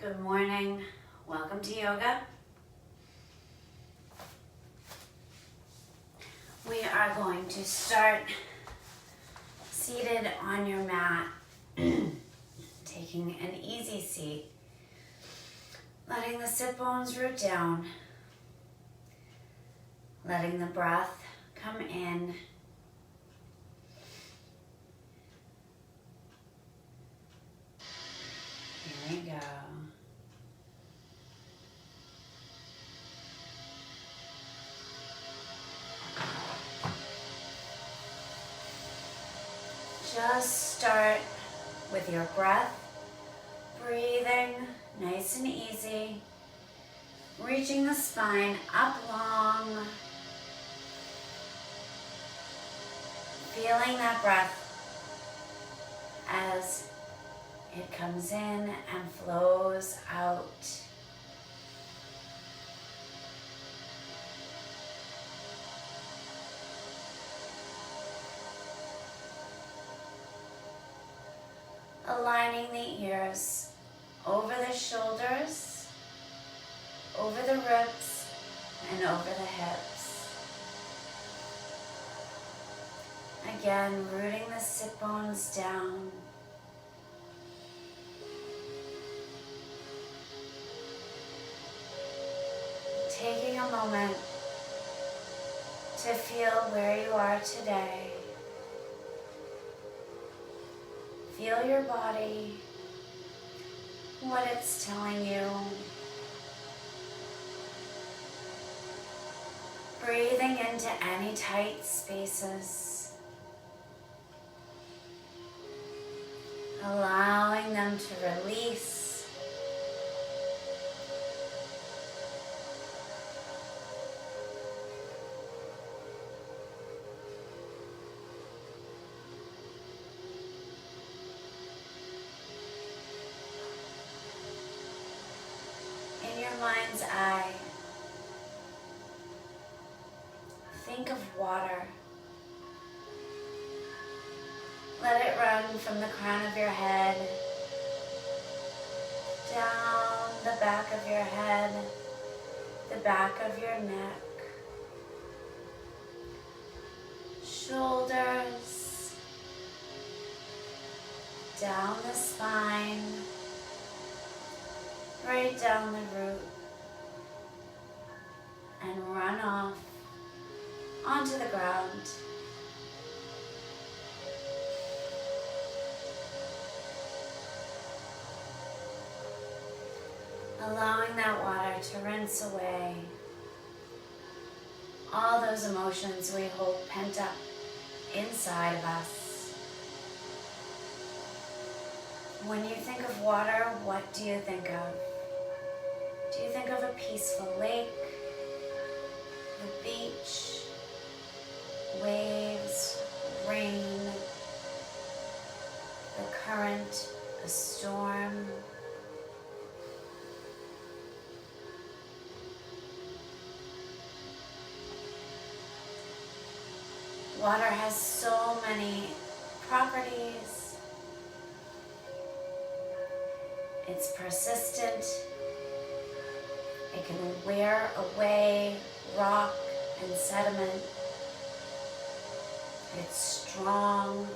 Good morning. Welcome to yoga. We are going to start seated on your mat, taking an easy seat, letting the sit bones root down, letting the breath come in. Here we go. Just start with your breath, breathing nice and easy, reaching the spine up long, feeling that breath as it comes in and flows out. Aligning the ears over the shoulders, over the ribs, and over the hips. Again, rooting the sit bones down. Taking a moment to feel where you are today. Feel your body, what it's telling you. Breathing into any tight spaces. Allowing them to release. Mind's eye, think of water. Let it run from the crown of your head, down the back of your head, the back of your neck, shoulders, down the spine, right down the root, and run off onto the ground. Allowing that water to rinse away all those emotions we hold pent up inside of us. When you think of water, what do you think of? Do you think of a peaceful lake, the beach, waves, rain, the current, a storm? Water has so many properties. It's persistent. It can wear away rock and sediment. It's strong.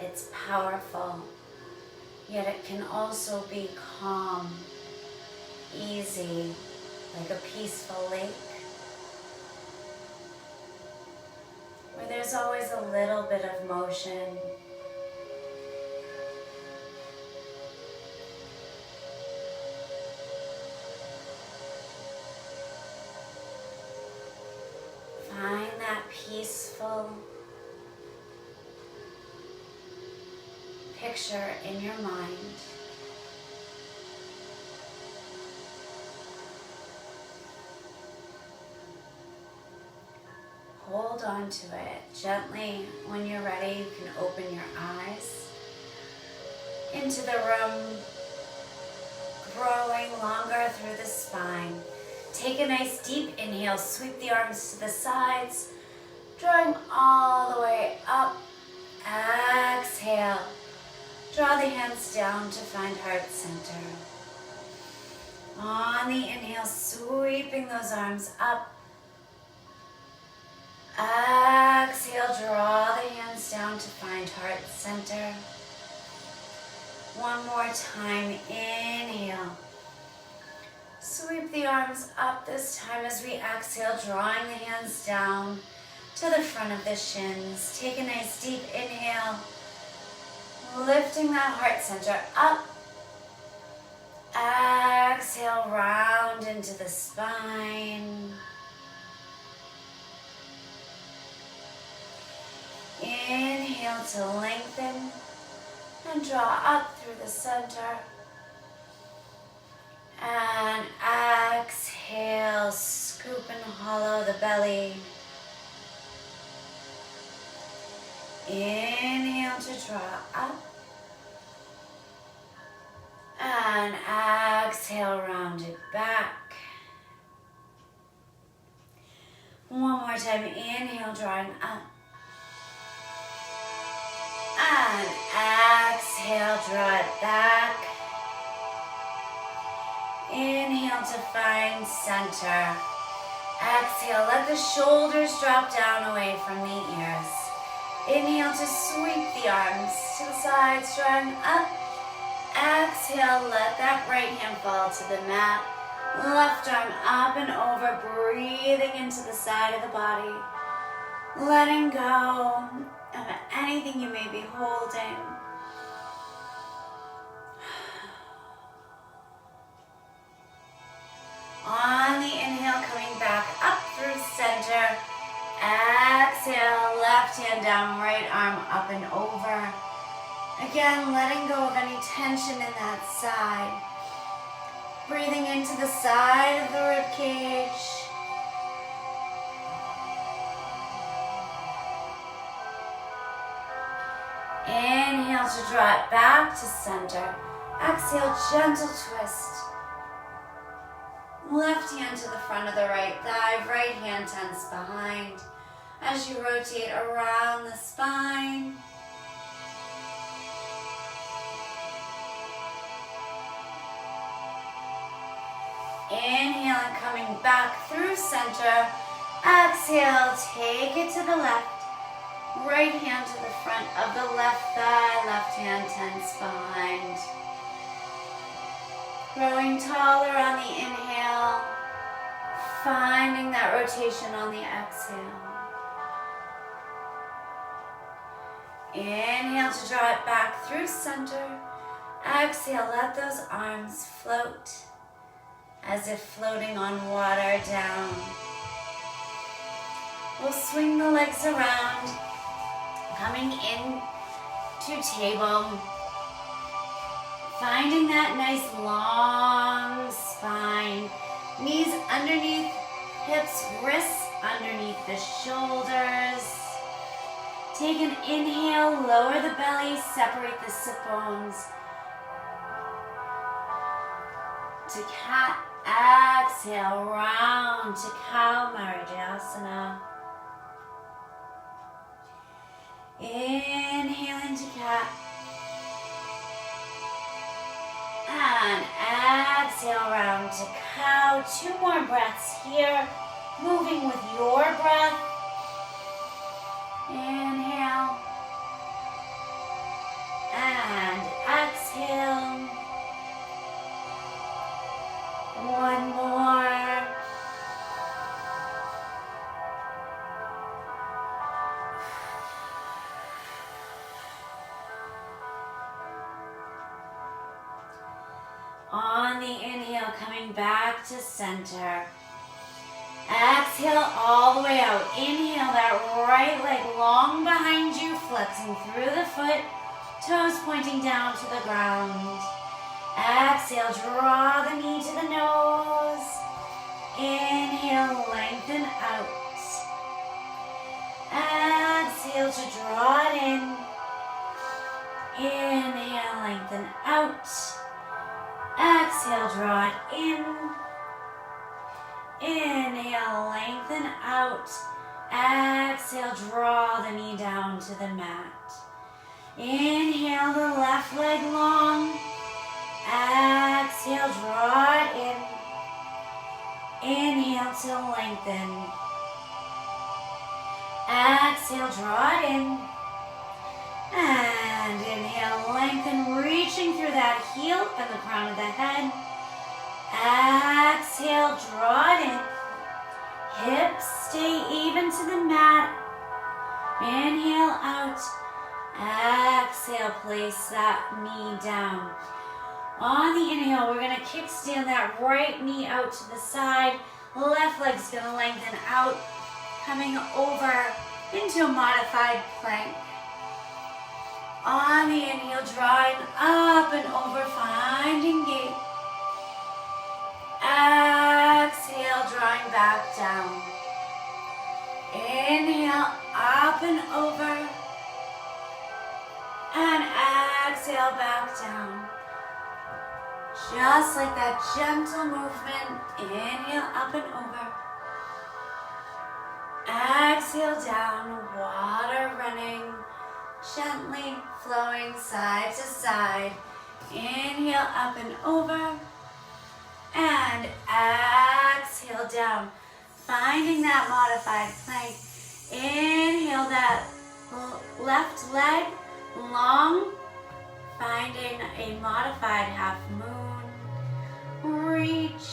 It's powerful. Yet it can also be calm, easy, like a peaceful lake, where there's always a little bit of motion. Find that peaceful picture in your mind. Hold on to it gently. When you're ready, you can open your eyes into the room, growing longer through the spine. Take a nice deep inhale, sweep the arms to the sides, drawing all the way up. Exhale, Draw the hands down to find heart center. On the inhale, sweeping those arms up. Exhale, draw the hands down to find heart center. One more time, inhale. Sweep the arms up this time as we exhale, drawing the hands down to the front of the shins. Take a nice deep inhale, lifting that heart center up. Exhale, round into the spine. Inhale to lengthen and draw up through the center. And exhale, scoop and hollow the belly. Inhale to draw up. And exhale, round it back. One more time, inhale, drawing up. And exhale, draw it back. Inhale to find center. Exhale, let the shoulders drop down away from the ears. Inhale to sweep the arms to the sides, drawing up. Exhale, let that right hand fall to the mat. Left arm up and over, breathing into the side of the body. Letting go of anything you may be holding. On the inhale, coming back up through center. Exhale, left hand down, right arm up and over. Again, letting go of any tension in that side. Breathing into the side of the rib cage. Inhale to draw it back to center. Exhale, gentle twist. Left hand to the front of the right thigh, right hand tense behind. As you rotate around the spine. Inhale and coming back through center. Exhale, take it to the left. Right hand to the front of the left thigh, left hand tense behind. Growing taller on the inhale, finding that rotation on the exhale. Inhale to draw it back through center. Exhale, let those arms float as if floating on water down. We'll swing the legs around, coming in to table. Finding that nice long spine. Knees underneath, hips, wrists underneath the shoulders. Take an inhale, lower the belly, separate the sit bones. To cat, exhale, round to cow, Marjasana. Inhale into cat. And exhale, round to cow. 2 more breaths here, moving with your breath. Inhale. And exhale. One more. On the inhale, coming back to center. Exhale all the way out. Inhale that right leg long behind you, flexing through the foot, toes pointing down to the ground. Exhale, draw the knee to the nose. Inhale, lengthen out. Exhale to draw it in. Inhale, lengthen out. Exhale, draw it in. Inhale, lengthen out. Exhale, draw the knee down to the mat. Inhale the left leg long. Exhale, draw it in. Inhale to lengthen. Exhale, draw it in. And inhale, lengthen, reaching through that heel and the crown of the head. Exhale, draw it in. Hips stay even to the mat. Inhale out. Exhale, place that knee down. On the inhale, we're going to kickstand that right knee out to the side. Left leg's going to lengthen out, coming over into a modified plank. On the inhale, drawing up and over, finding gate. Exhale, drawing back down. Inhale, up and over. And exhale, back down. Just like that gentle movement. Inhale, up and over. Exhale, down. Water running. Gently flowing side to side. Inhale, up and over. And exhale, down. Finding that modified plank. Inhale that left leg long. Finding a modified half moon. Reach.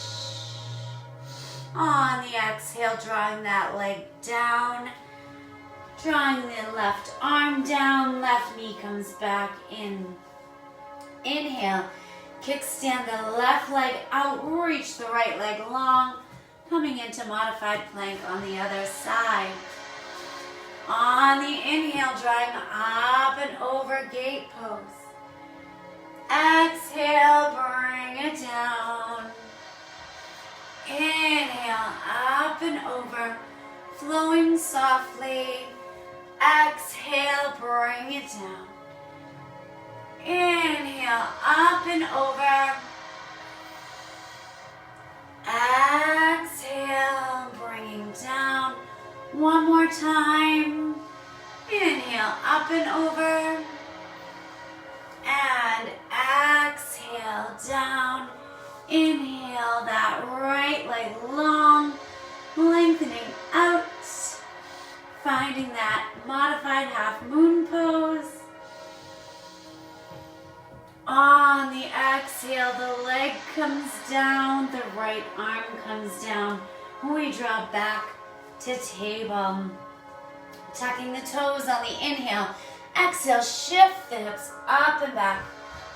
On the exhale, drawing that leg down. Drawing the left arm down, left knee comes back in. Inhale, kickstand the left leg out, reach the right leg long, coming into modified plank on the other side. On the inhale, drawing up and over, gate pose. Exhale, bring it down. Inhale, up and over, flowing softly. Exhale, bring it down. Inhale, up and over. Exhale, bringing down. One more time. Inhale, up and over. And exhale, down. Inhale, that right leg long, lengthening out. Finding that modified half moon pose. On the exhale, the leg comes down, the right arm comes down. We draw back to table. Tucking the toes on the inhale. Exhale, shift the hips up and back.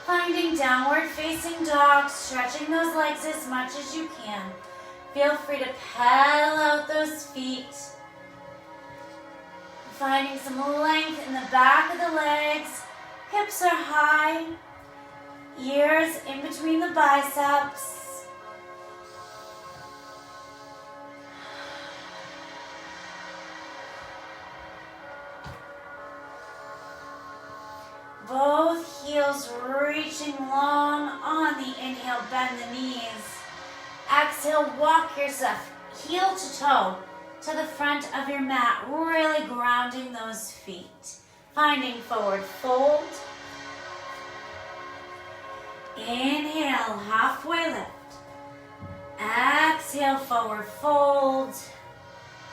Finding downward facing dog, stretching those legs as much as you can. Feel free to pedal out those feet. Finding some length in the back of the legs. Hips are high. Ears in between the biceps. Both heels reaching long. On the inhale, bend the knees. Exhale, walk yourself heel to toe to the front of your mat, really grounding those feet. Finding forward fold. Inhale, halfway lift. Exhale, forward fold.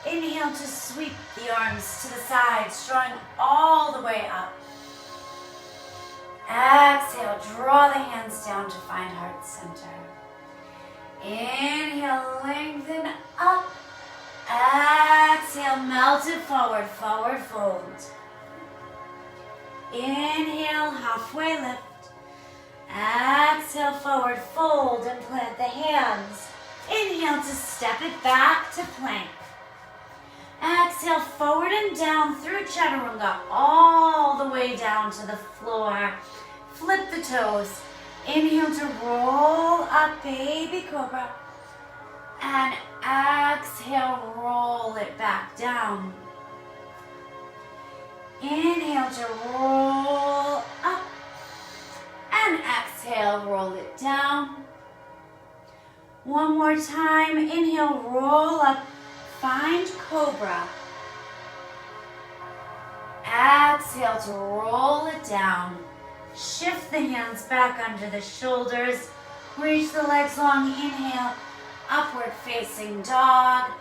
Inhale to sweep the arms to the sides, drawing all the way up. Exhale, draw the hands down to find heart center. Inhale, lengthen up. Exhale, melt it forward, forward fold. Inhale, halfway lift. Exhale, forward fold and plant the hands. Inhale to step it back to plank. Exhale, forward and down through chaturanga, all the way down to the floor. Flip the toes. Inhale to roll up, baby cobra. And exhale, roll it back down. Inhale to roll up. And exhale, roll it down. One more time. Inhale, roll up. Find cobra. Exhale to roll it down. Shift the hands back under the shoulders. Reach the legs long. Inhale, upward facing dog.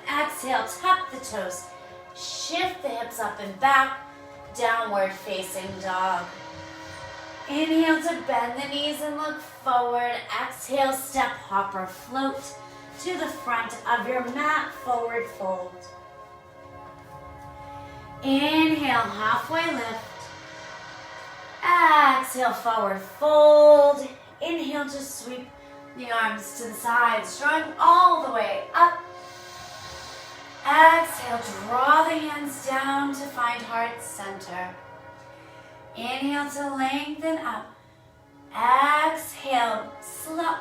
Exhale, tuck the toes. Shift the hips up and back. Downward facing dog. Inhale to bend the knees and look forward. Exhale, step, hop, or float to the front of your mat, forward fold. Inhale, halfway lift. Exhale, forward fold. Inhale to sweep the arms to the sides, drawing all the way up. Exhale, draw the hands down to find heart center. Inhale to lengthen up. Exhale,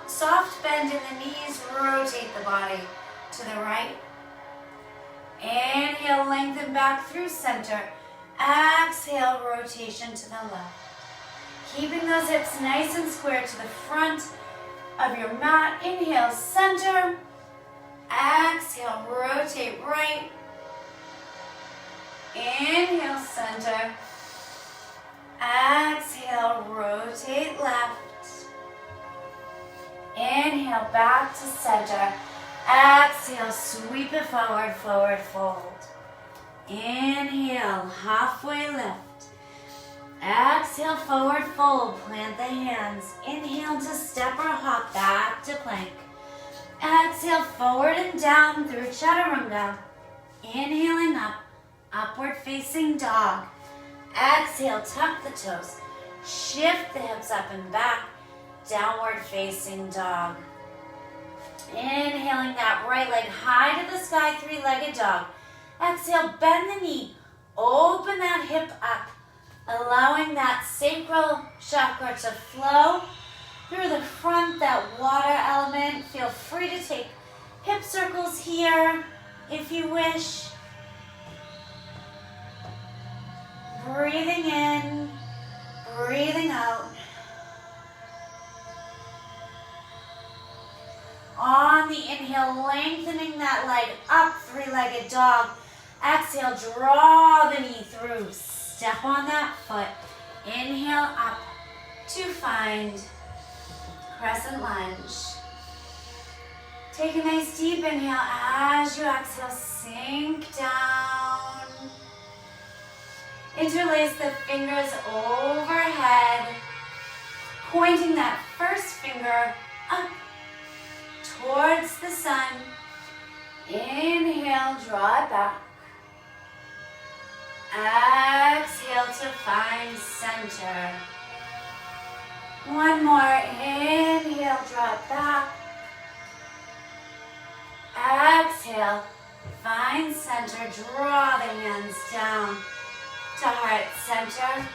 soft bend in the knees, rotate the body to the right. Inhale, lengthen back through center. Exhale, rotation to the left. Keeping those hips nice and square to the front of your mat. Inhale, center. Exhale, rotate right. Inhale, center. Exhale, rotate left. Inhale, back to center. Exhale, sweep it forward, forward fold. Inhale, halfway lift. Exhale, forward fold, plant the hands. Inhale to step or hop back to plank. Exhale, forward and down through chaturanga. Inhaling up, upward facing dog. Exhale, tuck the toes. Shift the hips up and back, downward facing dog. Inhaling that right leg high to the sky, three-legged dog. Exhale, bend the knee, open that hip up, allowing that sacral chakra to flow through the front, that water element. Feel free to take hip circles here if you wish. Breathing in, breathing out. On the inhale, lengthening that leg up, three-legged dog. Exhale, draw the knee through. Step on that foot. Inhale up to find crescent lunge. Take a nice deep inhale. As you exhale, sink down. Interlace the fingers overhead, pointing that first finger up towards the sun. Inhale, draw it back. Exhale to find center. One more. Inhale, draw it back. Exhale, find center. Draw the hands down to heart center.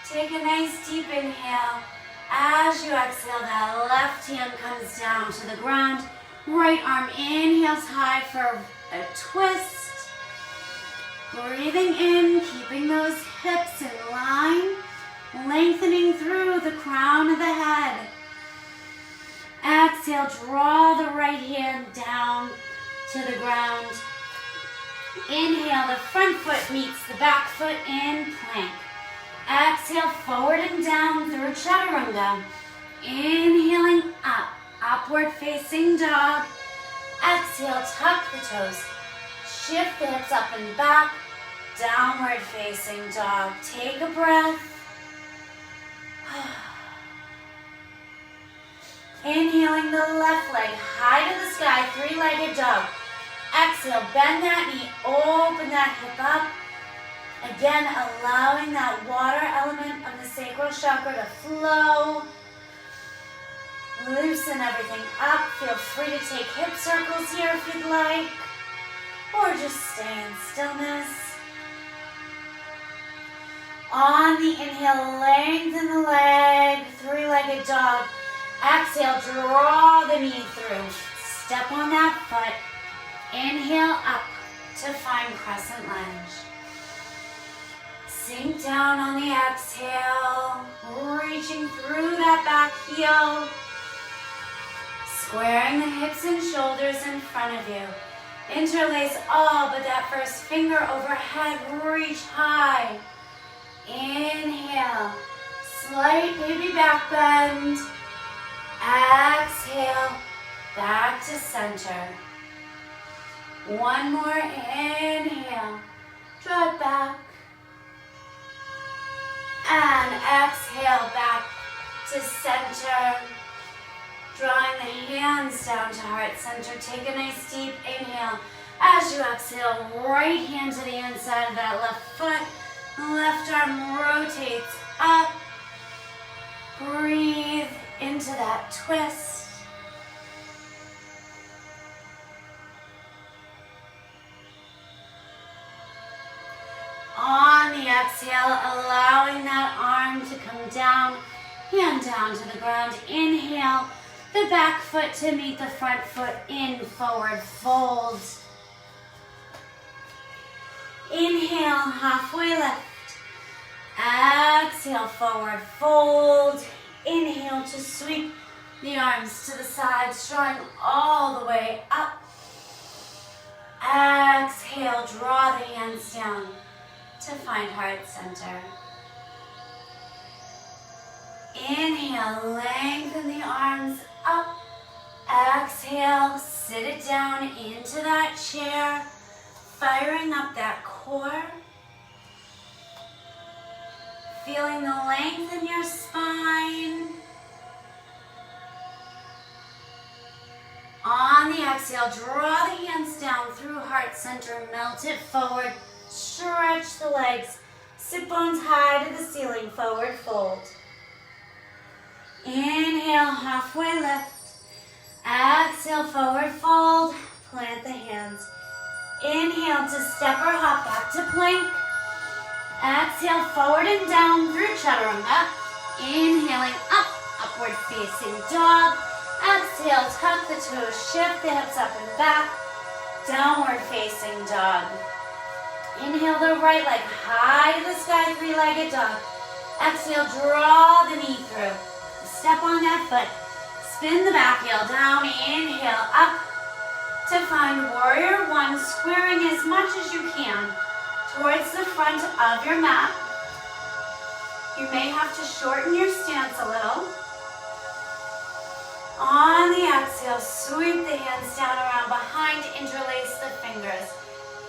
Take a nice deep inhale. As you exhale, that left hand comes down to the ground. Right arm inhales high for a twist. Breathing in, keeping those hips in line, lengthening through the crown of the head. Exhale, draw the right hand down to the ground. Inhale, the front foot meets the back foot in plank. Exhale, forward and down through chaturanga. Inhaling up, upward facing dog. Exhale, tuck the toes. Shift the hips up and back, downward facing dog. Take a breath. Inhaling the left leg high to the sky, three-legged dog. Exhale, bend that knee, open that hip up. Again, allowing that water element of the sacral chakra to flow. Loosen everything up. Feel free to take hip circles here if you'd like. Or just stay in stillness. On the inhale, lengthen the leg, three-legged dog. Exhale, draw the knee through. Step on that foot. Inhale up to find crescent lunge. Sink down on the exhale, reaching through that back heel. Squaring the hips and shoulders in front of you. Interlace all but that first finger overhead. Reach high. Inhale. Slight baby back bend. Exhale. Back to center. One more inhale. Draw it back. And exhale back to center. Drawing the hands down to heart center. Take a nice deep inhale. As you exhale, right hand to the inside of that left foot. Left arm rotates up. Breathe into that twist. On the exhale, allowing that arm to come down, hand down to the ground. Inhale, the back foot to meet the front foot in forward fold. Inhale, halfway lift. Exhale, forward fold. Inhale to sweep the arms to the sides, drawing all the way up. Exhale, draw the hands down to find heart center. Inhale, lengthen the arms up. Exhale, sit it down into that chair, firing up that core. Feeling the length in your spine. On the exhale, draw the hands down through heart center, melt it forward, stretch the legs, sit bones high to the ceiling, forward fold. Inhale, halfway lift. Exhale, forward fold, plant the hands. Inhale to step or hop back to plank. Exhale, forward and down through chaturanga. Inhaling up, upward facing dog. Exhale, tuck the toes, shift the hips up and back. Downward facing dog. Inhale the right leg high to the sky, three-legged dog. Exhale, draw the knee through. Step on that foot. Spin the back heel down. Inhale, up to find warrior one, squaring as much as you can towards the front of your mat. You may have to shorten your stance a little. On the exhale, sweep the hands down around behind, interlace the fingers.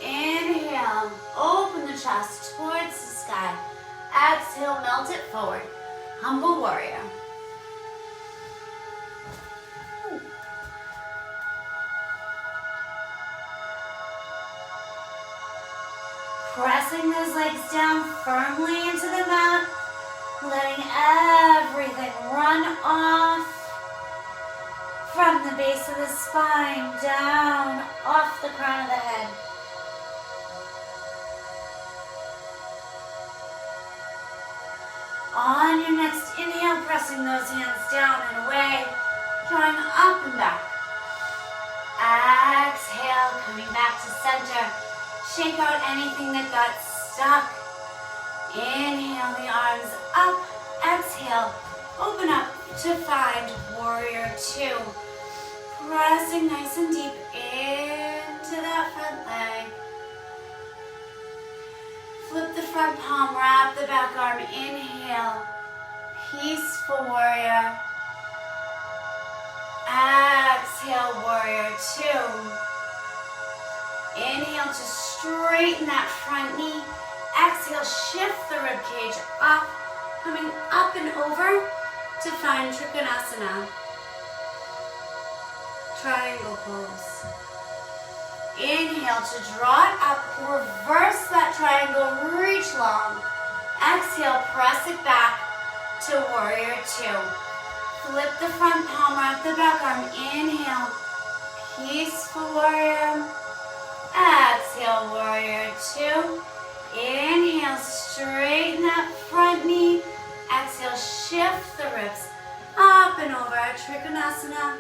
Inhale, open the chest towards the sky. Exhale, melt it forward. Humble warrior. Pressing those legs down firmly into the mat, letting everything run off from the base of the spine, down, off the crown of the head. On your next inhale, pressing those hands down and away, drawing up and back. Exhale, coming back to center. Shake out anything that got stuck. Inhale the arms up. Exhale, open up to find warrior two. Pressing nice and deep into that front leg. Flip the front palm, wrap the back arm. Inhale, peaceful warrior. Exhale, warrior two. Inhale to straighten that front knee. Exhale, shift the rib cage up, coming up and over to find Trikonasana. Triangle pose. Inhale to draw it up, reverse that triangle, reach long. Exhale, press it back to warrior two. Flip the front palm, wrap the back arm. Inhale, peaceful warrior. Exhale, warrior two. Inhale, straighten that front knee. Exhale, shift the ribs up and over, Trikonasana.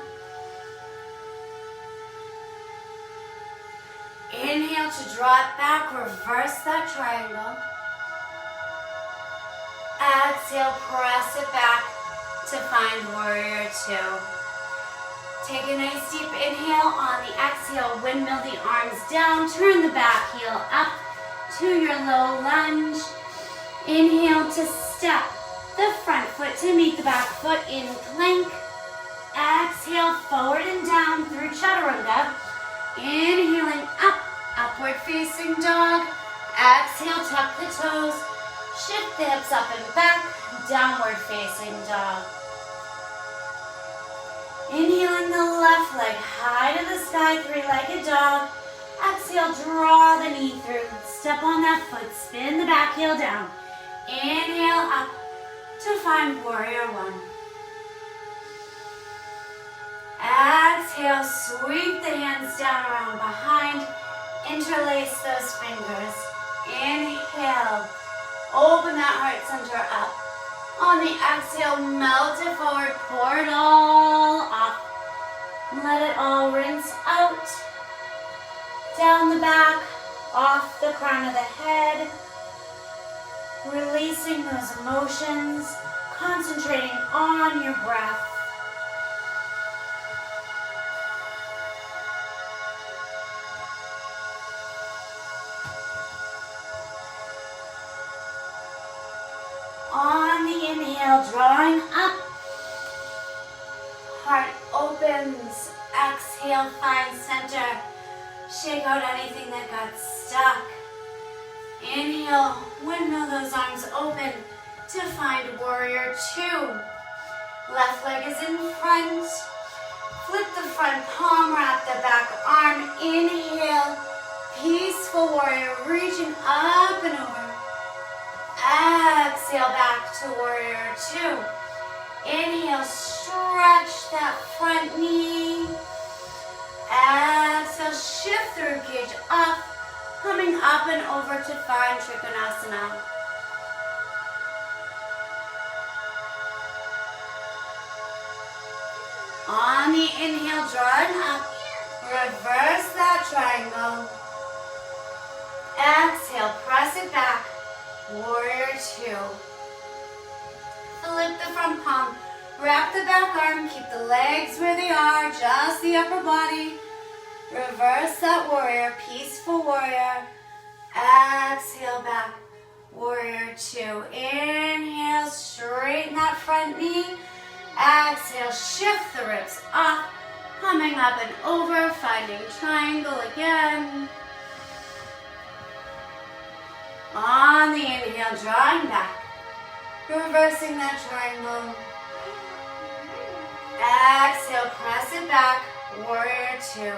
Inhale to draw it back, reverse that triangle. Exhale, press it back to find warrior two. Take a nice deep inhale. On the exhale, windmill the arms down. Turn the back heel up to your low lunge. Inhale to step the front foot to meet the back foot in plank. Exhale, forward and down through chaturanga. Inhaling up, upward facing dog. Exhale, tuck the toes. Shift the hips up and back, downward facing dog. Inhaling the left leg high to the sky, three-legged dog. Exhale, draw the knee through. Step on that foot, spin the back heel down. Inhale up to find warrior one. Exhale, sweep the hands down around behind. Interlace those fingers. Inhale, open that heart center up. On the exhale, melt it forward, pour it all up. Let it all rinse out. Down the back, off the crown of the head. Releasing those emotions, concentrating on your breath. On the inhale, drawing up. Heart opens. Exhale, find center. Shake out anything that got stuck. Inhale, windmill those arms open to find warrior two. Left leg is in front. Flip the front palm, wrap the back arm. Inhale, peaceful warrior, reaching up and over. Exhale, back to warrior two. Inhale, stretch that front knee. Exhale, shift the ribcage up, coming up and over to find Trikonasana. On the inhale, drawing up, reverse that triangle. Exhale, press it back. Warrior two. Flip the front palm, wrap the back arm, keep the legs where they are, just the upper body. Reverse that warrior, peaceful warrior. Exhale back, warrior two. Inhale, straighten that front knee. Exhale, shift the ribs up, coming up and over, finding triangle again. On the inhale, drawing back, reversing that triangle. Exhale, press it back, warrior two.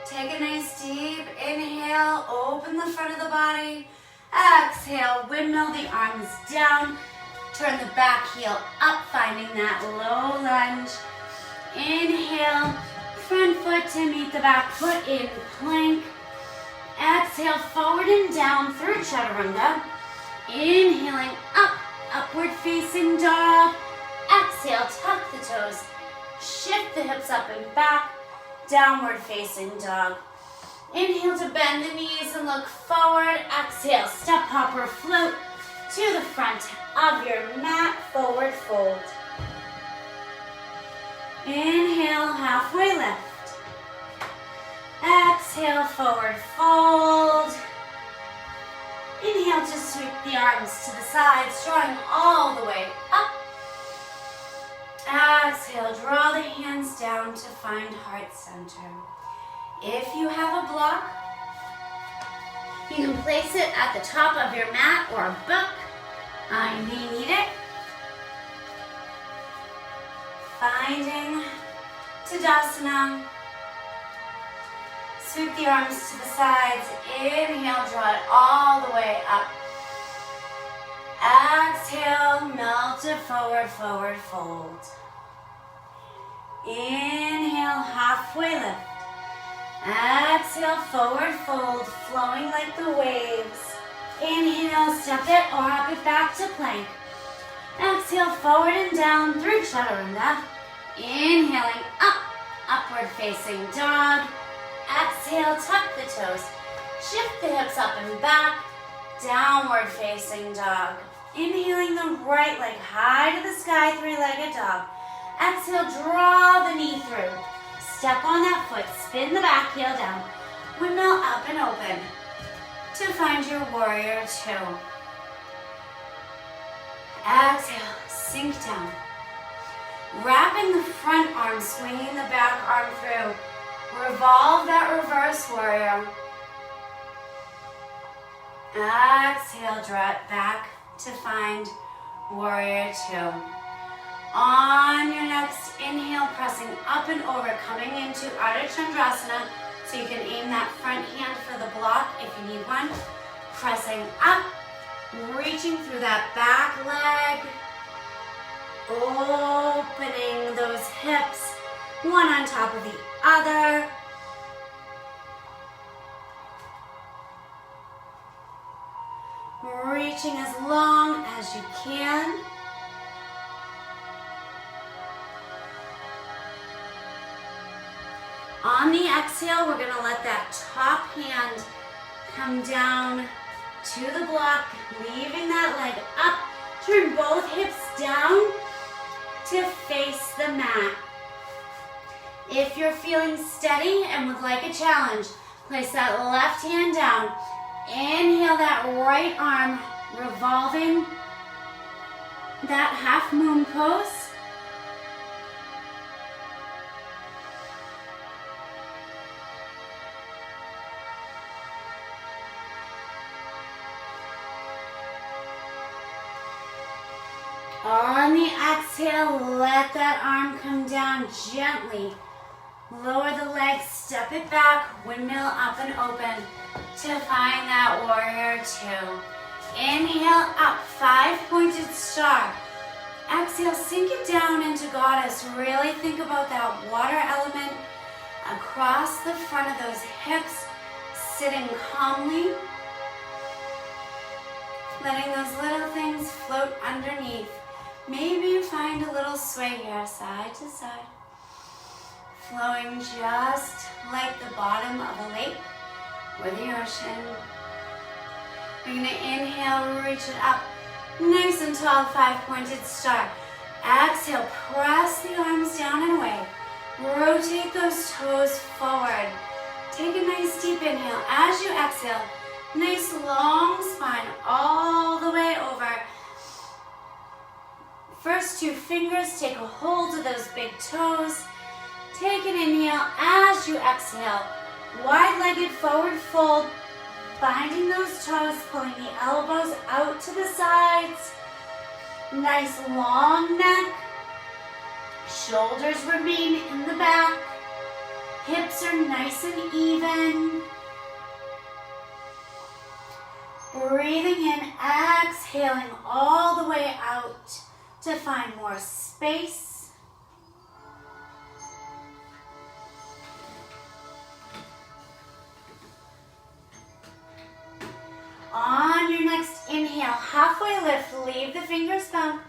Take a nice deep inhale, open the front of the body. Exhale, windmill the arms down. Turn the back heel up, finding that low lunge. Inhale, front foot to meet the back foot in plank. Exhale, forward and down through chaturanga. Inhaling up, upward facing dog. Exhale, tuck the toes. Shift the hips up and back. Downward facing dog. Inhale to bend the knees and look forward. Exhale, step, hop, or float to the front of your mat. Forward fold. Inhale, halfway lift. Exhale, forward fold. Inhale to sweep the arms to the sides, drawing all the way up. Exhale, draw the hands down to find heart center. If you have a block, you can place it at the top of your mat or a book. I may need it. Finding Tadasana. Sweep the arms to the sides. Inhale, draw it all the way up. Exhale, melt it forward, forward fold. Inhale, halfway lift. Exhale, forward fold, flowing like the waves. Inhale, step it or hop it back to plank. Exhale, forward and down through chaturanga. Inhaling up, upward facing dog. Exhale, tuck the toes. Shift the hips up and back. Downward facing dog. Inhaling the right leg high to the sky, three-legged dog. Exhale, draw the knee through. step on that foot, spin the back heel down, windmill up and open to find your warrior two. Exhale, sink down. Wrapping the front arm, swinging the back arm through. Revolve that reverse warrior. Exhale, draw it back to find warrior two. On your next inhale, pressing up and over, coming into Ardha Chandrasana, so you can aim that front hand for the block if you need one. Pressing up, reaching through that back leg, opening those hips, one on top of the other. Reaching as long as you can. On the exhale, we're gonna let that top hand come down to the block, leaving that leg up. Turn both hips down to face the mat. If you're feeling steady and would like a challenge, place that left hand down. Inhale that right arm, revolving that half moon pose. On the exhale, let that arm come down gently. Lower the legs, step it back, windmill up and open to find that warrior two. Inhale up, 5-pointed star. Exhale, sink it down into goddess. Really think about that water element across the front of those hips, sitting calmly. Letting those little things float underneath. Maybe you find a little sway here, side to side. Flowing just like the bottom of a lake or the ocean. We're gonna inhale, reach it up. Nice and tall, 5-pointed star. Exhale, press the arms down and away. Rotate those toes forward. Take a nice deep inhale. As you exhale, nice long spine all the way over. First two fingers, take a hold of those big toes. Take an inhale as you exhale. Wide-legged forward fold. Binding those toes, pulling the elbows out to the sides. Nice long neck. Shoulders remain in the back. Hips are nice and even. Breathing in, exhaling all the way out to find more space. On your next inhale, halfway lift, leave the fingers bound.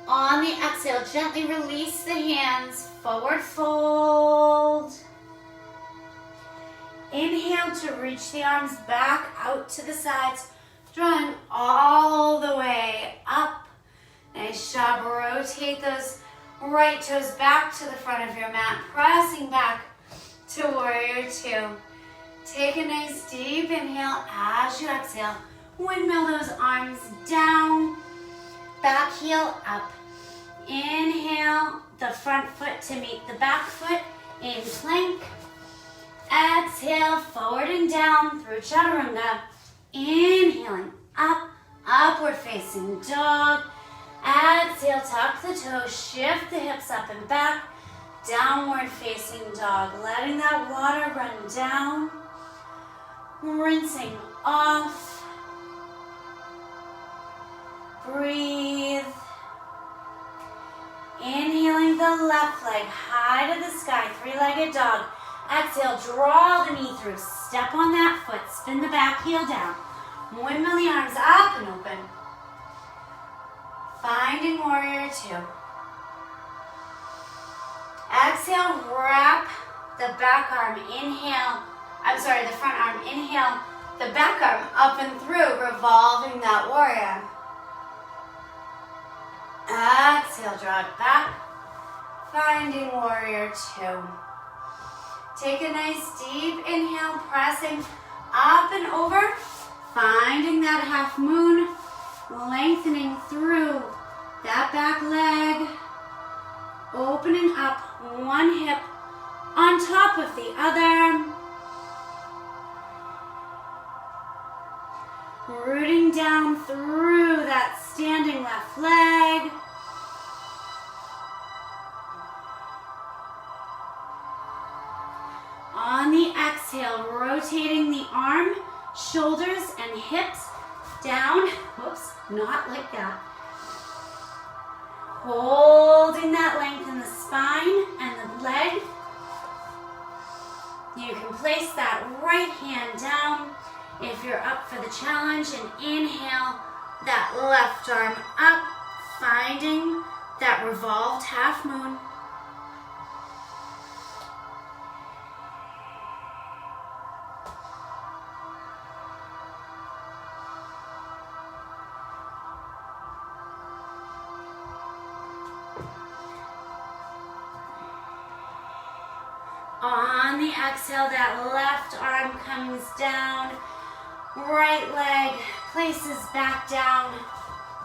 On the exhale, gently release the hands, forward fold. Inhale to reach the arms back out to the sides, drawing all the way up. Nice job. Rotate those right toes back to the front of your mat, pressing back to warrior two. Take a nice deep inhale as you exhale. Windmill those arms down, back heel up. Inhale the front foot to meet the back foot in plank. Exhale, forward and down through chaturanga. Inhaling up, upward facing dog. Exhale, tuck the toes, shift the hips up and back. Downward facing dog, letting that water run down. Rinsing off. Breathe. Inhaling the left leg high to the sky, three-legged dog. Exhale, draw the knee through. Step on that foot, spin the back heel down. Windmill the arms up and open. Finding warrior two. Exhale, wrap the back arm, the front arm, inhale, the back arm up and through, revolving that warrior. Exhale, draw it back. finding warrior two. Take a nice deep inhale, pressing up and over, finding that half moon, lengthening through that back leg, opening up one hip on top of the other, rooting down through that standing left leg. On the exhale, rotating the arm, shoulders, and hips down. Whoops, not like that. Holding that length in the spine and the leg. You can place that right hand down if you're up for the challenge, and inhale that left arm up, finding that revolved half moon. On the exhale, that left arm comes down, right leg places back down,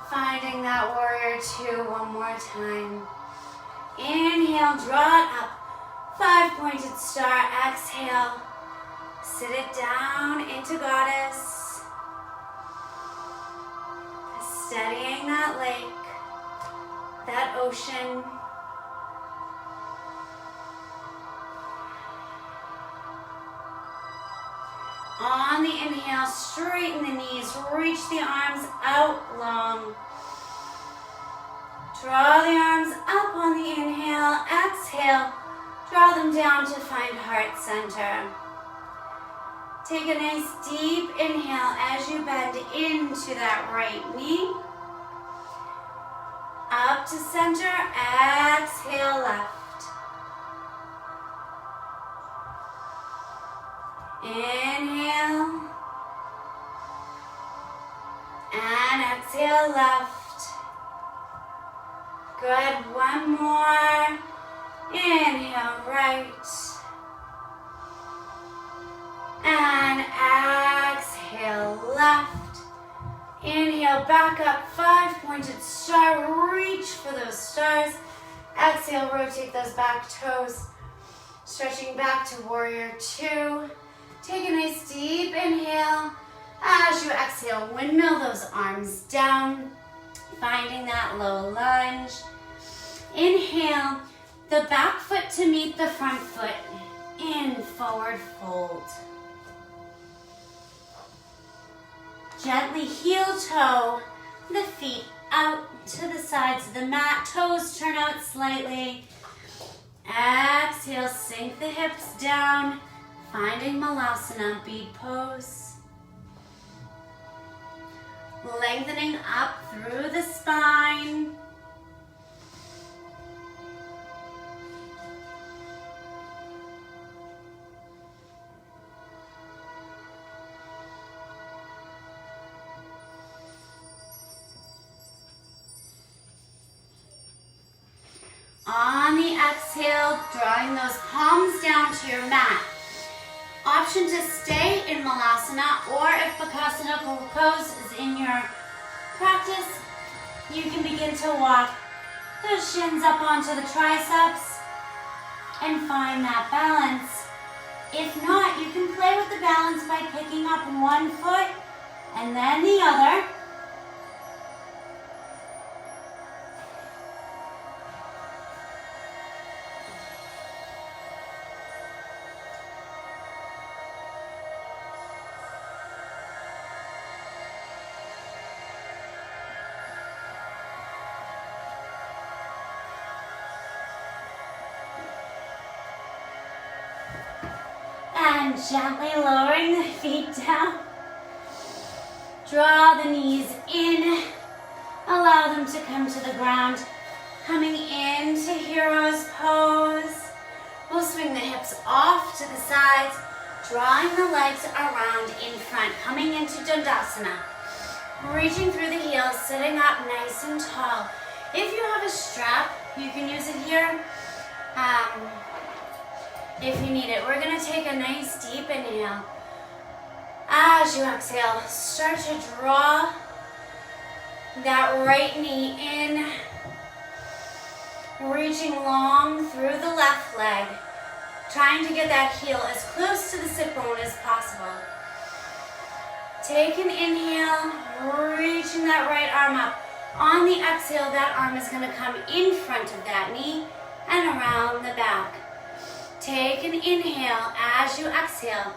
finding that warrior two one more time. Inhale, draw it up, 5-pointed star. Exhale, sit it down into goddess, steadying that lake, that ocean. On the inhale, straighten the knees, reach the arms out long. Draw the arms up on the inhale. Exhale, draw them down to find heart center. Take a nice deep inhale as you bend into that right knee. Up to center, exhale left. Inhale and exhale left. Good, one more. Inhale right and exhale left. Inhale back up, 5-pointed star. Reach for those stars. Exhale, rotate those back toes, stretching back to warrior two. Take a nice deep inhale. As you exhale, windmill those arms down, finding that low lunge. Inhale, the back foot to meet the front foot in forward fold. Gently heel toe the feet out to the sides of the mat. Toes turn out slightly. Exhale, sink the hips down, finding Malasana, bead pose. Lengthening up through the spine. On the exhale, drawing those palms down to your mat. Option to stay in Malasana, or if Bakasana pose is in your practice, you can begin to walk those shins up onto the triceps and find that balance. If not, you can play with the balance by picking up one foot and then the other. And gently lowering the feet down. Draw the knees in. Allow them to come to the ground. Coming into hero's pose. We'll swing the hips off to the sides, drawing the legs around in front, coming into Dandasana. Reaching through the heels, sitting up nice and tall. If you have a strap, you can use it here. If you need it. We're going to take a nice deep inhale. As you exhale, start to draw that right knee in, reaching long through the left leg, trying to get that heel as close to the sit bone as possible. Take an inhale, reaching that right arm up. On the exhale, that arm is going to come in front of that knee and around the back. Take an inhale. As you exhale,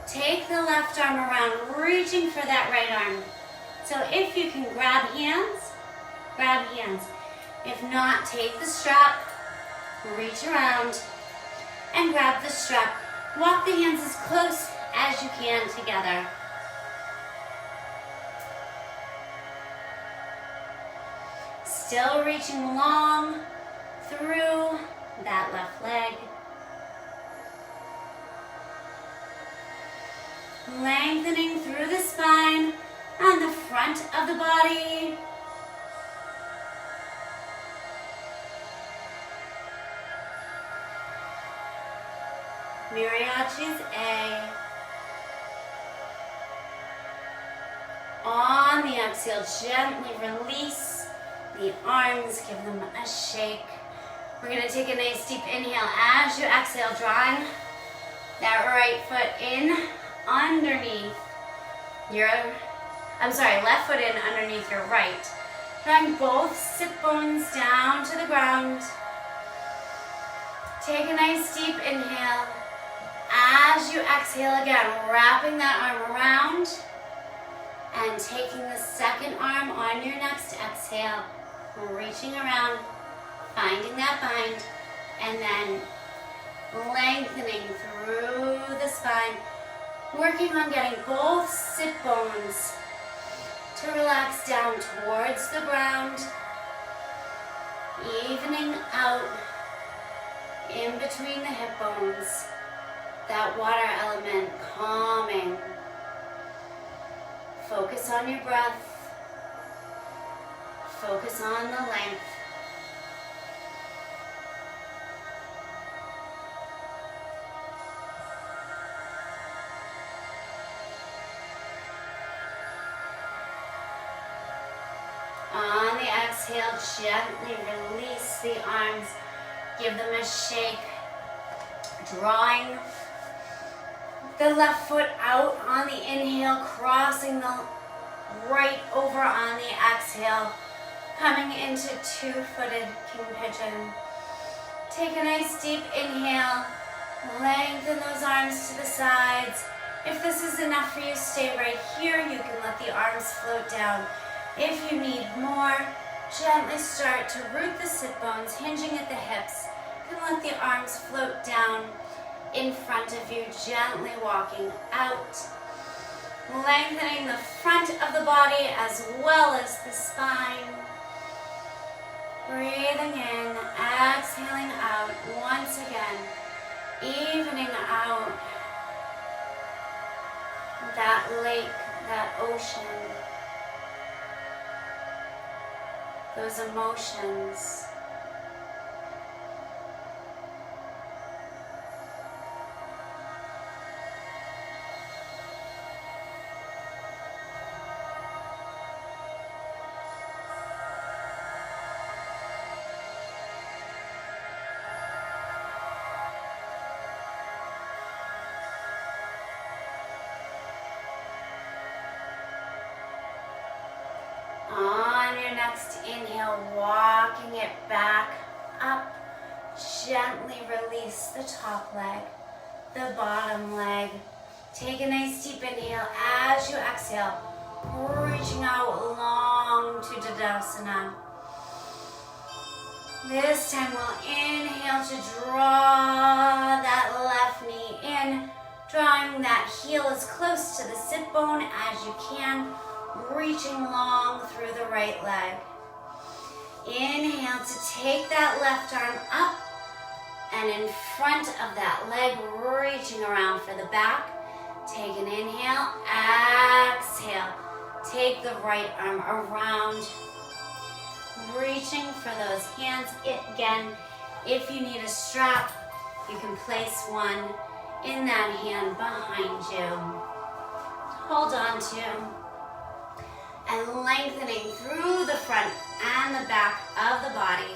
take the left arm around, reaching for that right arm. So if you can grab hands, grab hands. If not, take the strap, reach around, and grab the strap. Walk the hands as close as you can together. Still reaching long through that left leg. Lengthening through the spine and the front of the body. Mariachi's A. On the exhale, gently release the arms, give them a shake. We're going to take a nice deep inhale as you exhale, drawing that right foot in underneath your, left foot in underneath your right. Drawing both sit bones down to the ground. Take a nice deep inhale. As you exhale again, wrapping that arm around and taking the second arm on your next exhale, reaching around, finding that bind, and then lengthening through the spine, working on getting both sit bones to relax down towards the ground, evening out in between the hip bones. That water element calming. Focus on your breath. Focus on the length. On the exhale, gently release the arms. Give them a shake. Drawing the left foot out on the inhale, crossing the right over on the exhale, coming into two-footed king pigeon. Take a nice deep inhale, lengthen those arms to the sides. If this is enough for you, stay right here. You can let the arms float down. If you need more, gently start to root the sit bones, hinging at the hips. You can let the arms float down in front of you, gently walking out, lengthening the front of the body as well as the spine. Breathing in, exhaling out once again, evening out that lake, that ocean, those emotions. On your next inhale, walking it back up, gently release the top leg, the bottom leg. Take a nice deep inhale as you exhale, reaching out long to Tadasana. This time we'll inhale to draw that left knee in, drawing that heel as close to the sit bone as you can, reaching long through the right leg. Inhale to take that left arm up and in front of that leg, reaching around for the back. Take an inhale, exhale. Take the right arm around, reaching for those hands. Again, If you need a strap, you can place one in that hand behind you. Hold on to. And lengthening through the front and the back of the body.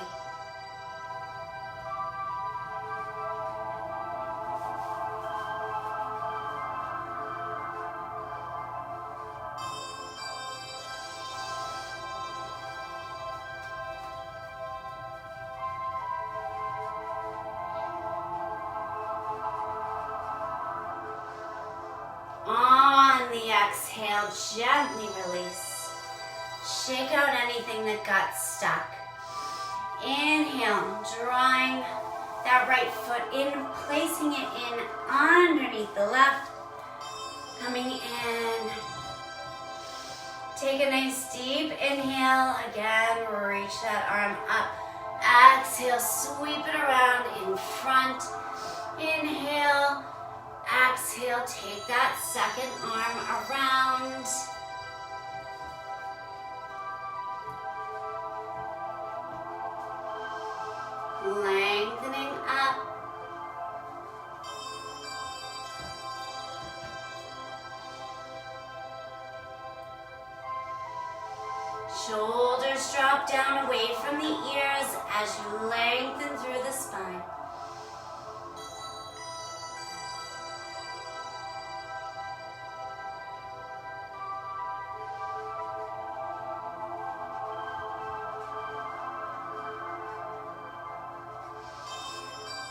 On the exhale, gently release. Shake out anything that got stuck. Inhale, drawing that right foot in, placing it in underneath the left. Coming in. Take a nice deep inhale. Again, reach that arm up. Exhale, sweep it around in front. Inhale. Exhale, take that second arm around. Lengthening up. Shoulders drop down away from the ears as you lengthen through the spine.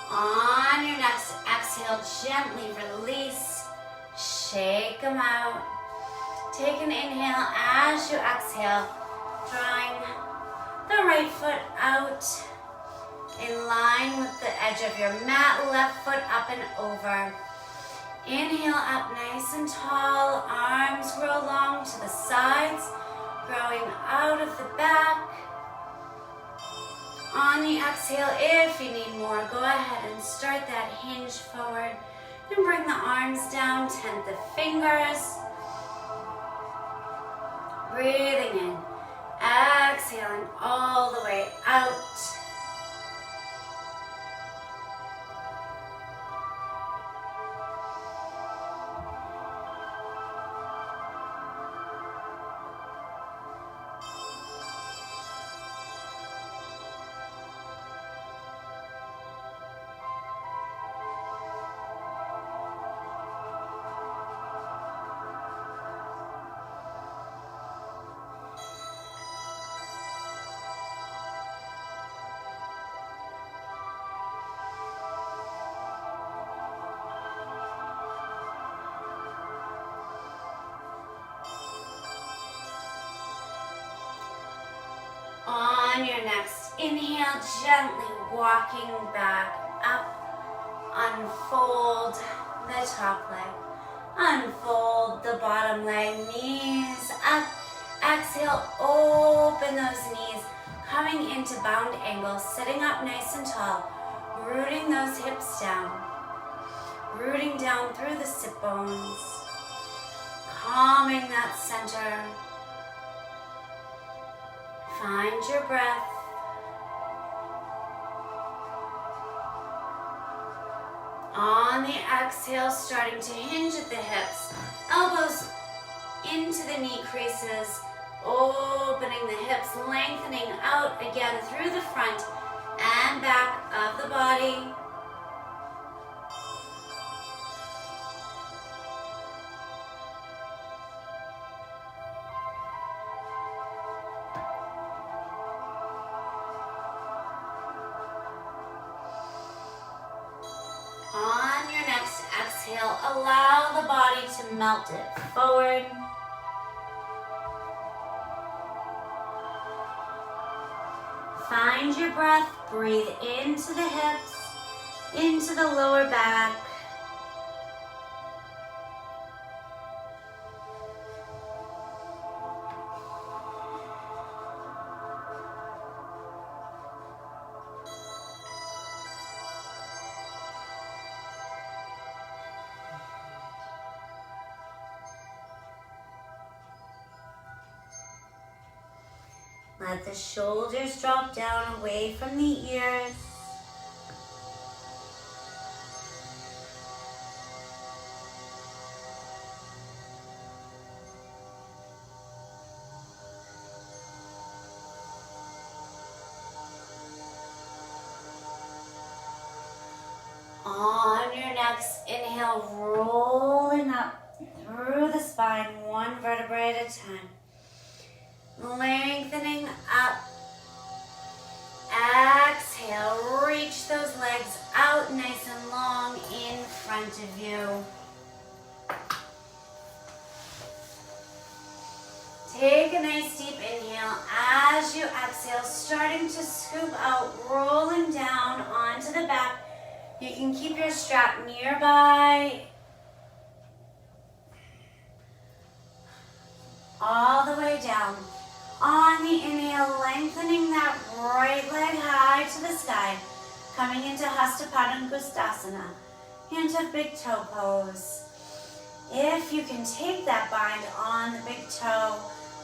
On your next exhale, gently release. Shake them out. Take an inhale as you exhale, drawing the right foot out in line with the edge of your mat, left foot up and over. Inhale up nice and tall, arms grow long to the sides, growing out of the back. On the exhale, if you need more, go ahead and start that hinge forward and bring the arms down, tent the fingers. Breathing in, exhaling all the way out. On your next inhale, gently walking back up. Unfold the top leg. Unfold the bottom leg. Knees up. Exhale, open those knees. Coming into bound angle, sitting up nice and tall. Rooting those hips down. Rooting down through the sit bones. Calming that center. Find your breath. On the exhale, starting to hinge at the hips. Elbows into the knee creases. Opening the hips, lengthening out again through the front and back of the body. On your next exhale, allow the body to melt it forward. Find your breath, breathe into the hips, into the lower back. Let the shoulders drop down away from the ears. Breathe in, exhale, lengthening through the spine. Find your breath, breathe into the hips, into the lower back. Find your breath, breathe into the hips, into the lower back. Breathe in, exhale, allow the body to melt it forward. Find your breath, breathe into the hips, into the lower back. Let the shoulders drop down away from the ears. On your next inhale, rolling up through the spine, one vertebrae at a time. Lengthening up. Exhale, reach those legs out nice and long in front of you. Take a nice deep inhale as you exhale, starting to scoop out, rolling down onto the back. You can keep your strap nearby. All the way down. On the inhale, lengthening that right leg high to the sky, coming into Hasta Padangusthasana, hand to big toe pose. If you can take that bind on the big toe,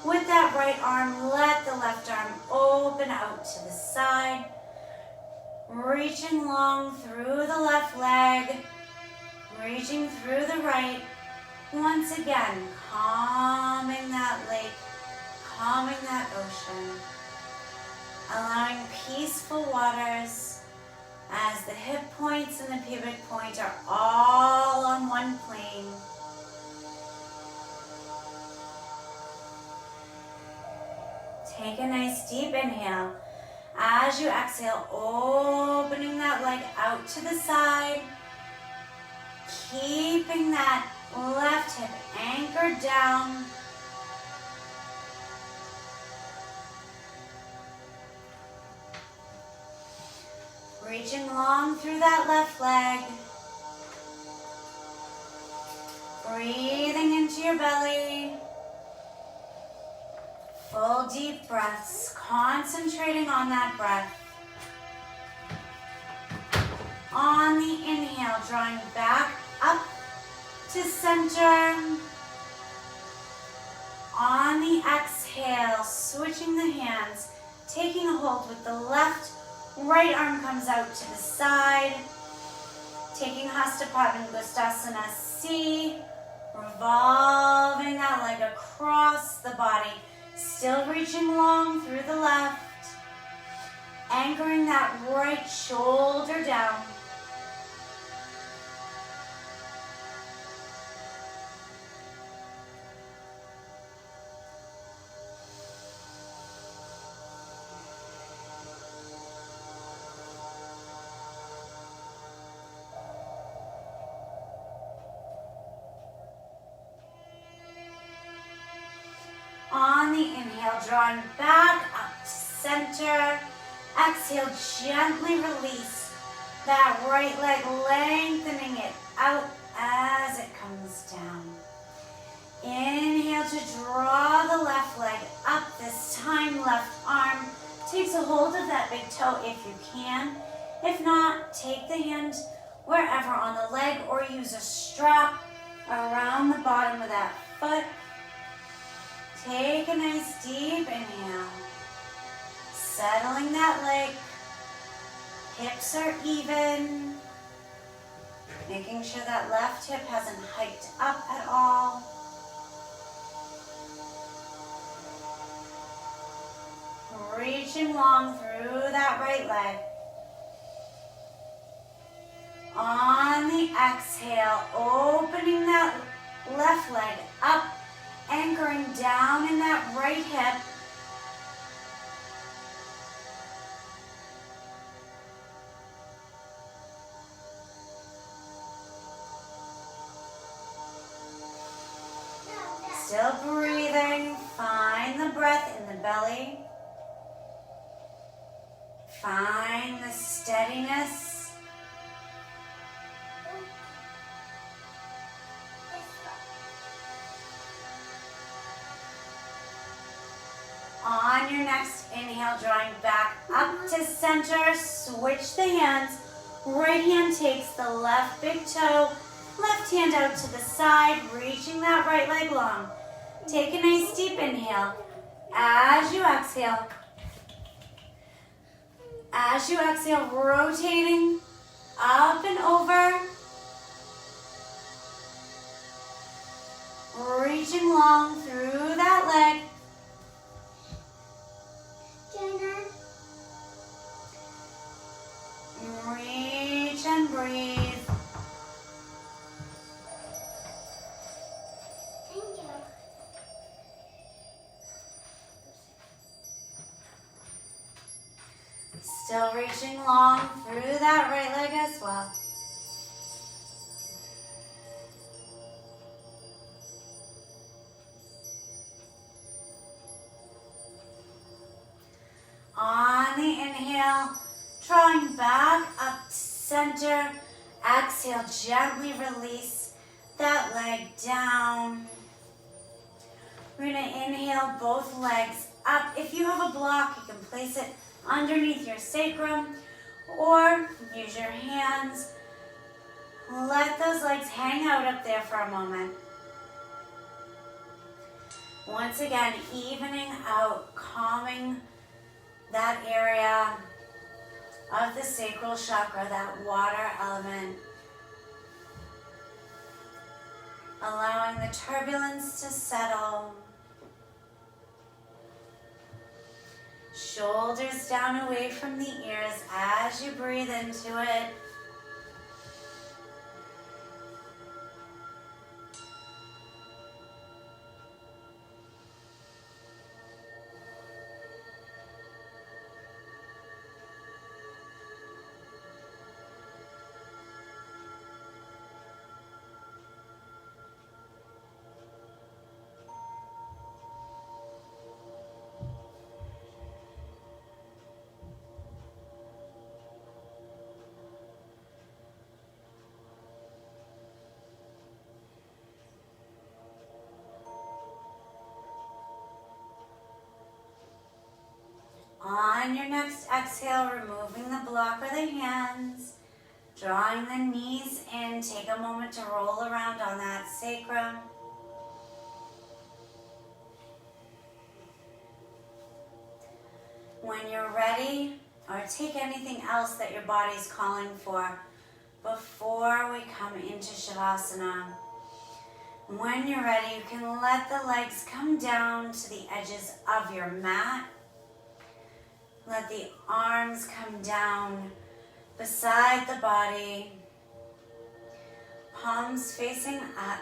with that right arm, let the left arm open out to the side, reaching long through the left leg, reaching through the right. Once again, calming that lake, calming that ocean, allowing peaceful waters as the hip points and the pubic point are all on one plane. Take a nice deep inhale. As you exhale, opening that leg out to the side, keeping that left hip anchored down. Reaching long through that left leg. Breathing into your belly. Full deep breaths, concentrating on that breath. On the inhale, drawing back up to center. On the exhale, switching the hands, taking a hold with the left, right arm comes out to the side. Taking Hasta Padangusthasana C, revolving that leg across the body. Still reaching long through the left, anchoring that right shoulder down. On the inhale, drawing back up to center. Exhale, gently release that right leg, lengthening it out as it comes down. Inhale to draw the left leg up. This time, left arm takes a hold of that big toe if you can. If not, take the hand wherever on the leg or use a strap around the bottom of that foot. Take a nice deep inhale, settling that leg, hips are even, making sure that left hip hasn't hiked up at all. Reaching long through that right leg. On the exhale, opening that left leg up, anchoring down in that right hip. Still breathing. Find the breath in the belly. Find the steadiness. On your next inhale, drawing back up to center, switch the hands. Right hand takes the left big toe, left hand out to the side, reaching that right leg long. Take a nice deep inhale. As you exhale, rotating up and over, reaching long through that leg. Reach and breathe. breathe. Thank you. Still reaching long through that right leg as well. On the inhale, drawing back up to center. Exhale, gently release that leg down. We're going to inhale both legs up. If you have a block, you can place it underneath your sacrum or use your hands. Let those legs hang out up there for a moment. Once again, evening out, calming that area of the sacral chakra, that water element. Allowing the turbulence to settle. Shoulders down away from the ears as you breathe into it. On your next exhale, removing the block or the hands, drawing the knees in, take a moment to roll around on that sacrum. When you're ready, or take anything else that your body's calling for before we come into Shavasana. When you're ready, you can let the legs come down to the edges of your mat. Let the arms come down beside the body, palms facing up.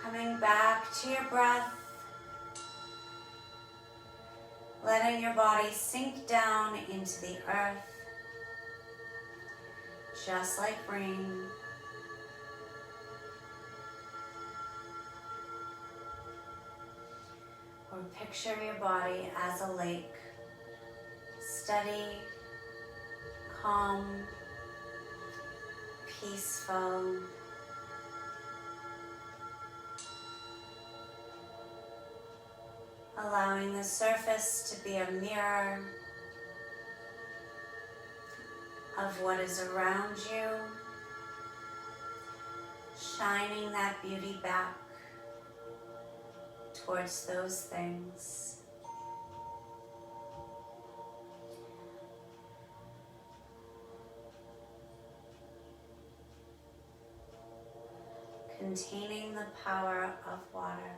Coming back to your breath, letting your body sink down into the earth, just like rain. Or picture your body as a lake, steady, calm, peaceful. Allowing the surface to be a mirror of what is around you, shining that beauty back towards those things. Containing the power of water.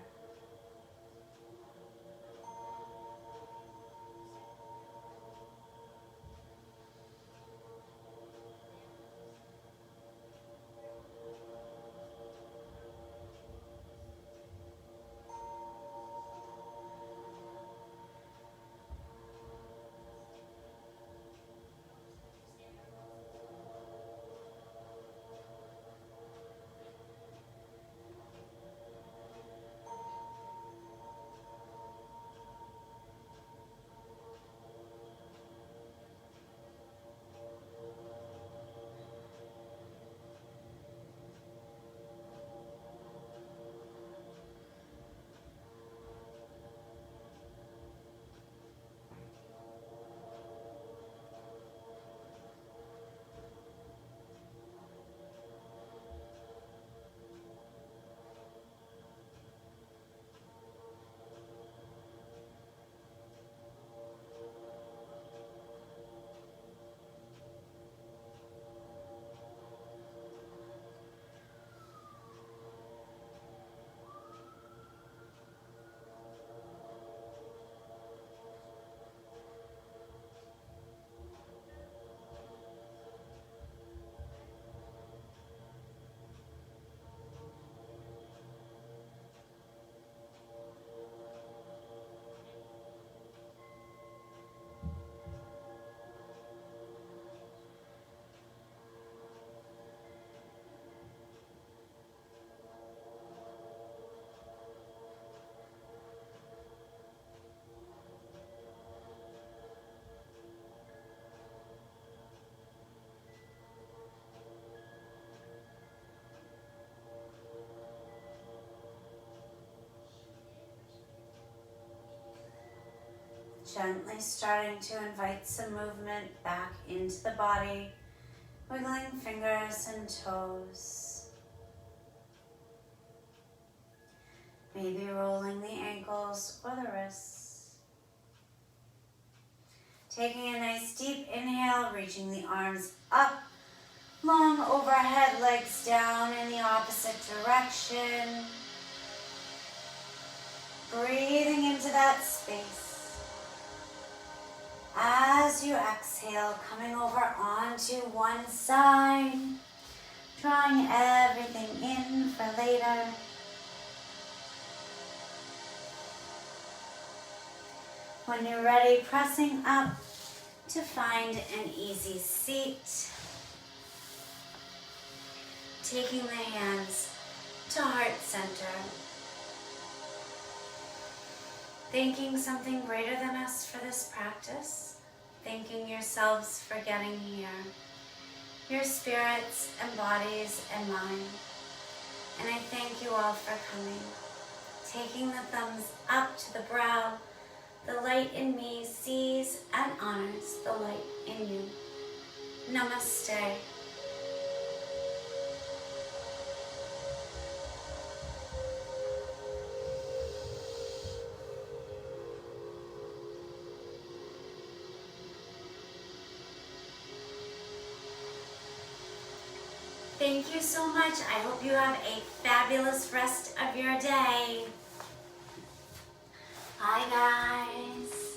Gently starting to invite some movement back into the body, wiggling fingers and toes. Maybe rolling the ankles or the wrists. Taking a nice deep inhale, reaching the arms up, long overhead, legs down in the opposite direction. Breathing into that space. As you exhale, coming over onto one side, drawing everything in for later. When you're ready, pressing up to find an easy seat. Taking the hands to heart center. Thanking something greater than us for this practice. Thanking yourselves for getting here. Your spirits and bodies and mine. And I thank you all for coming. Taking the thumbs up to the brow. The light in me sees and honors the light in you. Namaste. Thank you so much. I hope you have a fabulous rest of your day. Bye, guys.